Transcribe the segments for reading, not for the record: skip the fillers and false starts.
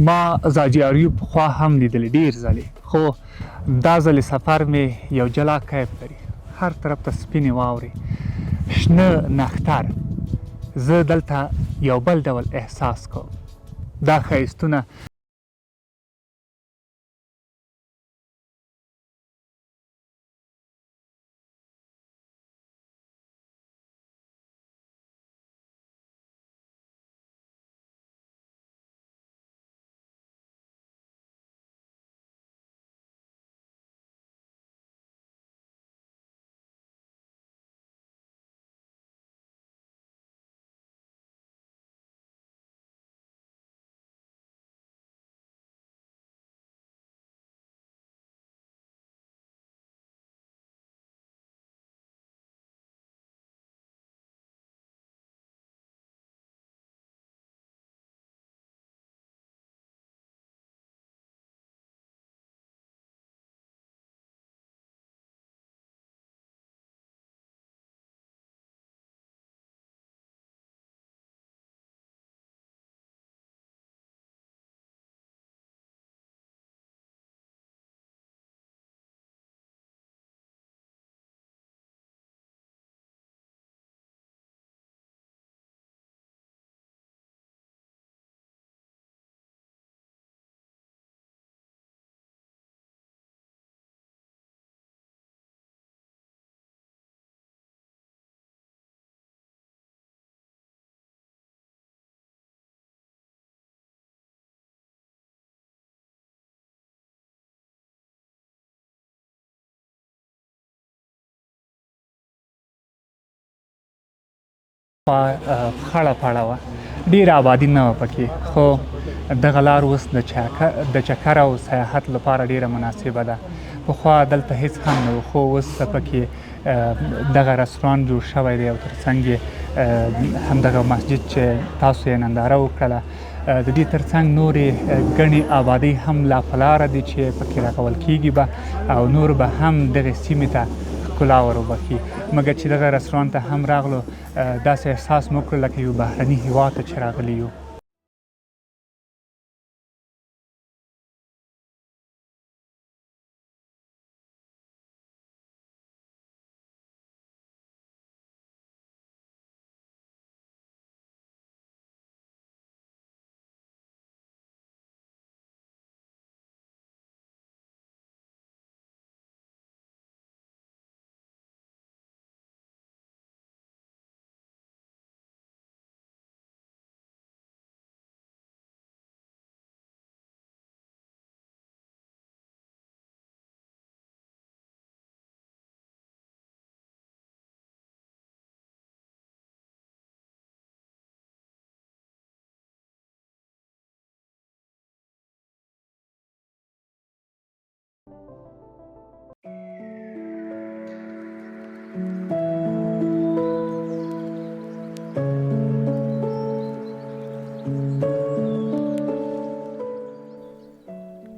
ما ځاځي اریوب پخوا هم لیدلی ډېر ځلې، خو دا ځلې سفر مې یو جلا کیف لري. هر طرف ته سپینې واورې، شنه نښتر. زه دلته یو بل ډول احساس کوم. دا ښایستونه خړه پړه وه، ډېره آبادي نه وه پکې، خو دغه لار اوس د چکر او سیاحت لپاره ډېره مناسبه ده. پخوا دلته هېڅ هم نه و، خو اوس پکې دغه رستورانت جوړ شوی دی او تر څنګ یې همدغه مسجد چې تاسو یې ننداره وکړله. د دې تر څنګ نورې ګڼې آبادۍ هم لا په لاره دي چې پکې راکول کېږي به او نور به هم دغې سیمې ته ښکلا ور وبخي. مګر چې دغه رستورانت ته هم راغلو، داسې احساس مو وکړ لکه یو بهرني هېواد ته چې راغلي یو.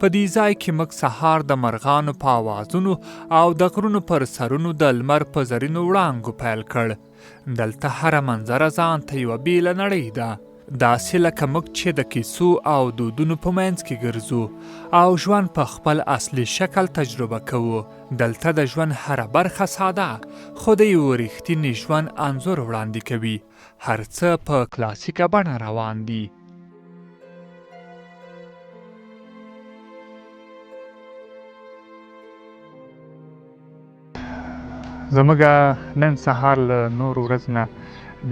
په دې ځای کې موږ سهار د مرغانو په اوازونو او د غرونو پر سرونو د لمر په زرینو وړانګو پیل کړ. دلته هره منظره ځان ته یوه بیله نړۍ ده، داسې لکه موږ چې د کیسو او دودونو په منځ کې ګرځو او ژوند په خپل اصلي شکل تجربه کوو. دلته د ژوند هره برخه ساده، خو د یو رښتیني ژوند انځور وړاندې کوي. هر څه په کلاسیکه بڼه روان دي. زموږ نن سهار له نورو ورځو نه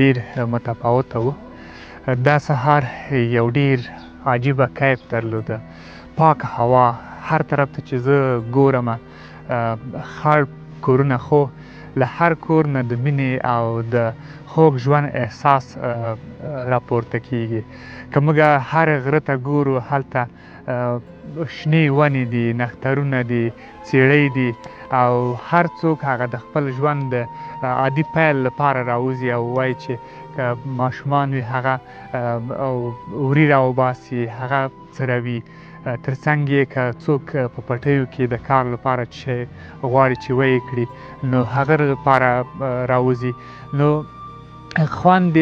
ډېر متفاوته و. دا سهار یو ډېر عجیبه کیف درلوده. پاکه هوا، هر طرف ته چې زه ګورم خړ کورونه، خو له هر کور نه د مینې او د خوږ ژوند احساس راپورته کیږي. که موږ هر غره ته ګورو، هلته شنې ونې دي، نښترونه دي، څېړۍ دي او هر څوک هغه د خپل ژوند د عادي پیل لپاره راوځي او وایي چې که ماشومان وي هغه وري راوباسي، هغه څروي. تر څنګ یې که څوک په پټیو کې د کار لپاره چې غواړي چې ویې کړي، نو هغه لپاره راوځي. نو خوند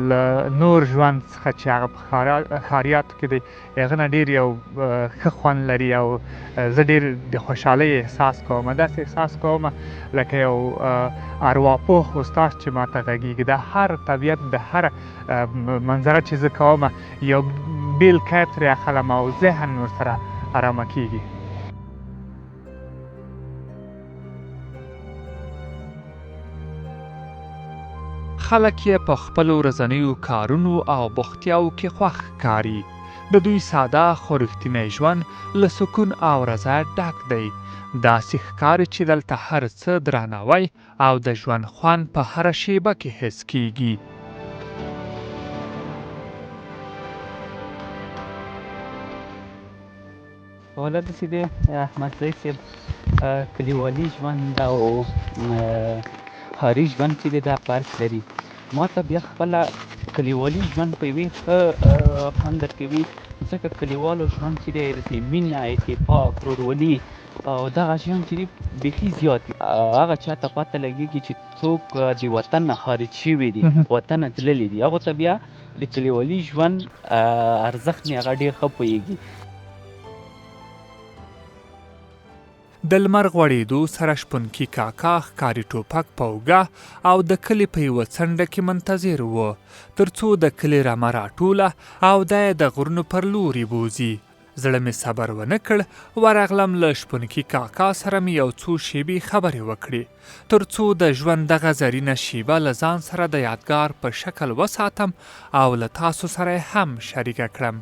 له نور ژوند څخه چې هغه په ښاریاتو کې دی هغه نه ډېر یو ښه خوند لري او زه ډېر د خوشحالۍ احساس کوم داسې احساس کوم لکه یو ارواپوه استاد چې ماته غږېږي د هر طبیعت د هر منظره چې زه کوم یو بیل کیف ترې اخلم او ذهن ورسره ارامه کېږي. خلک یې په خپلو ورځنیو کارونو او بوختیاوو کې خوښ ښکاري. د دوی ساده خو رښتینی ژوند له سکون او رضایت ډک دی. داسې ښکاري چې دلته هر څه درناوی او د ژوند خوند په هره شیبه کې حس کیږي. والا داسې دی احمد زی صاحب کلیوالي ژوند او ښاري ژوند چې دی دا فرق لري. ما ته بیا خپله کلیوالي ژوند په یوې ښه خوند درکوي ځکه کلیوالو ژوند چې دی داسې مینه اتفاق ورورولي او دغه شیان چې دي بیخي زیات دي. هغه چا ته پته لګېږي چې څوک د وطن نه خارج شوي دي وطن نه تللي دي هغو ته بیا د کلیوالي ژوند ارزښت مې هغه ډېر ښه پوهېږي. د لمر غوړېدو سره شپونکي کاکا ښکاري ټوپک په اوږه او د کلي په یوه څنډه کې منتظر و تر څو د کلي رمه راټوله او دا یې د غرونو پر لوري بوځي. زړه مې صبر ونه کړ ورغلم له شپونکي کاکا سره مې یو څو شیبې خبرې وکړې تر څو د ژوند دغه زرینه شیبه له ځان سره د یادګار په شکل وساتم او له تاسو سره هم شریکه کړم.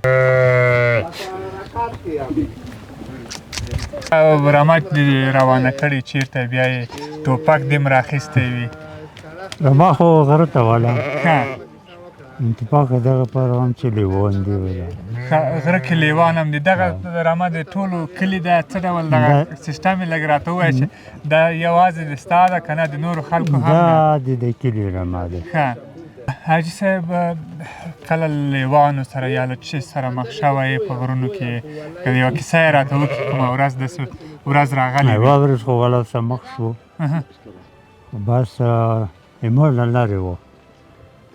رمه دې روانه کړې چېرته بیا یې ټوپک دې م راخیستی وي. رمه خو غره ته ولاړ اتفاق دغه پر هم چې لیوان دی ولا غره کې لیوان هم دي. دغه رمه د ټولو کلي ده څه ډول دغه سیسټم یې لږ راته ووایه چې دا یوازې د ستا ده که نه د نورو خلکو هم دا د کلي رمه ده. حاجي صاحب کله لیوانو سره یا له څه سره مخ شوی په غرونو کې که یوه کیسه یې راته وکړي کومه ورځ داسې ورځ راغلې یوه ورځ خو ولا څه مخ شو بس ایمور نه لرې و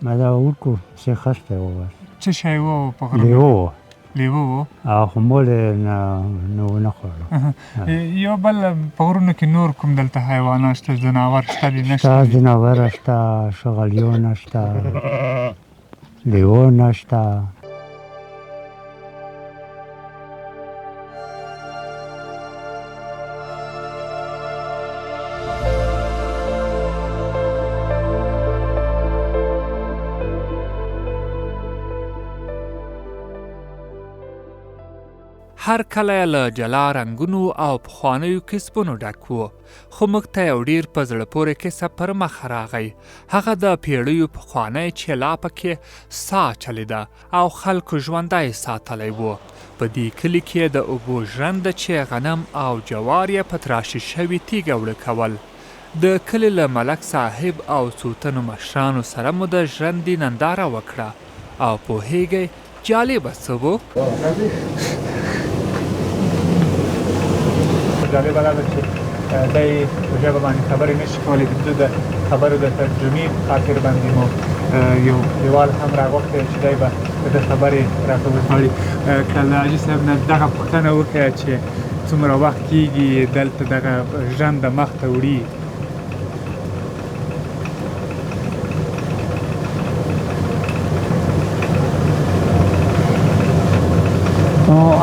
ما دا وکړو چې خسته و بس څه شی و په غرونو لیوه و لیوه و خو مول نه ونه خوړو. یو بل په غرونو کې نور کوم دلته حیوانات شته ځناور شته دي نه شته ځناوره شته شغلیونه شته لیوونه شته. هر کله له جلا رنګونو او پخوانیو کسبونو ډک و خو موږ ته یو ډېر په زړه پورې کیسه پر مخ راغی. هغه د پیړیو پخوانی چې لا پکې ساه چلیده او خلکو ژوندی ساتلی و. په دې کلي کې د اوبو ژرنده چې غنم او جوار یې په تراشي شوي تیږه وړه کول. د کلي له ملک صاحب او څو تنو مشرانو سره مو د ژرندې ننداره وکړه او پوهیږئ جالبه څه و؟ جالبه دا ده چې دی په ژبه باندې خبرې نشي کولی د ده د خبرو د ترجمې په خاطر باندې مو یو کلیوال هم راغوښتی چې دی به د ده خبرې راته وژباړي. که له حاجي صاحب نه دغه پوښتنه وکړه چې څومره وخت کېږي دلته دغه ژرنده مخ ته وړي.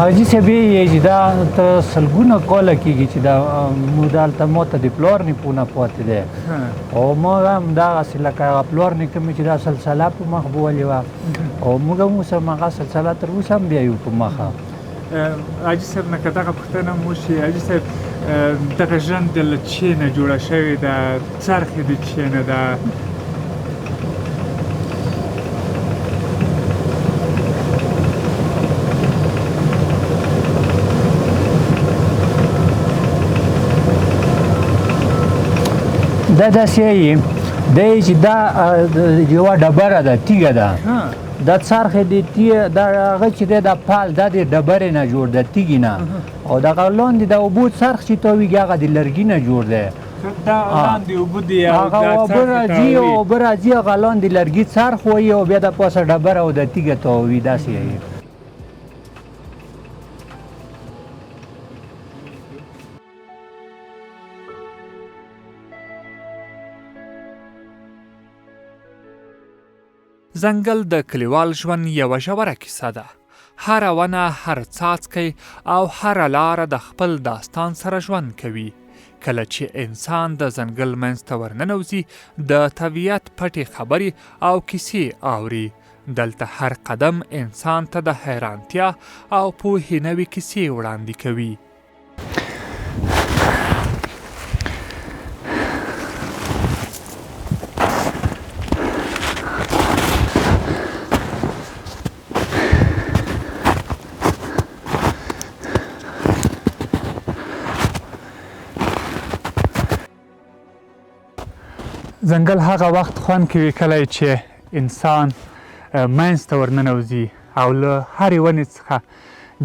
حاجي صاحب یې چې دا ته سلګونه کاله کېږي چې دا موږ دلته ما ته د پلار نیکونه پاتې دی او ما هم دغسې لکه هغه پلار نیکه مې چې دا سلسله په مخ بولې وه او موږ هم اوس هم هغه سلسله تر اوسه هم بیایو په مخه. حاجي صاحب نه که دغه پوښتنه هم وشي حاجي صاحب دغه ژرنده له چی نه جوړه شوې ده څرخ یې د چی نه ده؟ دا داسې یي دی چې دا یوه ډبره ده تیږه ده دا څرخ د دا هغه چې دی دا پال دا د ډبرې نه جوړ ده تیږې نه او دغه لاندې د اوبو څرخ چې تاویږي هغه د لرګي نه جوړ دی دا لاندې اوبه دي او هغه دا اوبه راځي او اوبه راځي هغه لاندې لرګي څرخ وهي او بیا د پاسه ډبره او د تیږه تاووي داسې یې ځنګل د کلیوال ژوند یوه ژوره کیسه ده. هره ونه، هر څاڅکی او هره لاره د خپل داستان سره ژوند کوي. کله چې انسان د ځنګل منځ ته ورننوځي، د طبیعت پټې خبرې او کیسې اوري. دلته هر قدم انسان ته د حیرانتیا او پوهې نوې کیسې وړاندې کوي. ځنګل هغه وخت خوند کوي کله چې انسان منځ ته ورننوځي او له هرې ونې څخه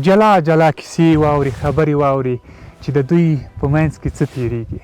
جلا جلا کیسې واوري، خبرې واوري چې د دوی په منځ کې څه تیریږي.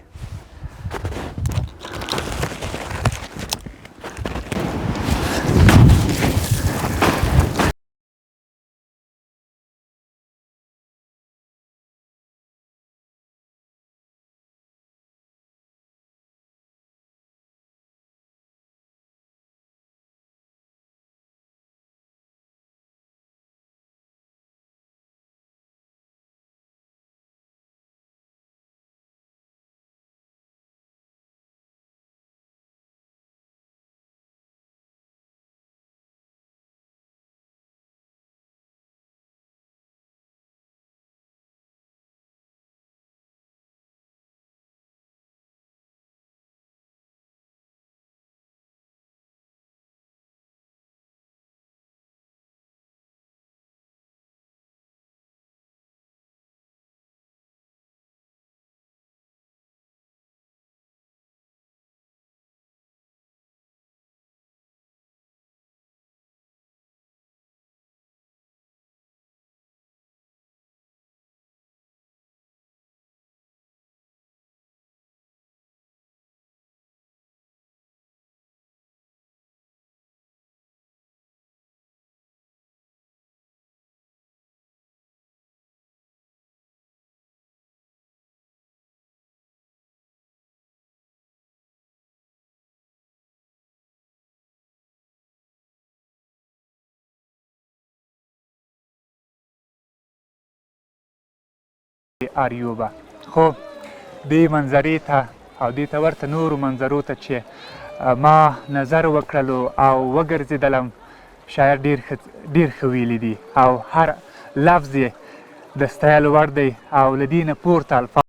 اریوبه خو دې منظرې ته او دې ته ورته نورو منظرو ته چې ما نظر وکړلو او وګرځېدلم، شاعر ډېر ښه ویلي دي او هر لفظ یې د ستایلو وړ دی او له دې نه پورته الفاظ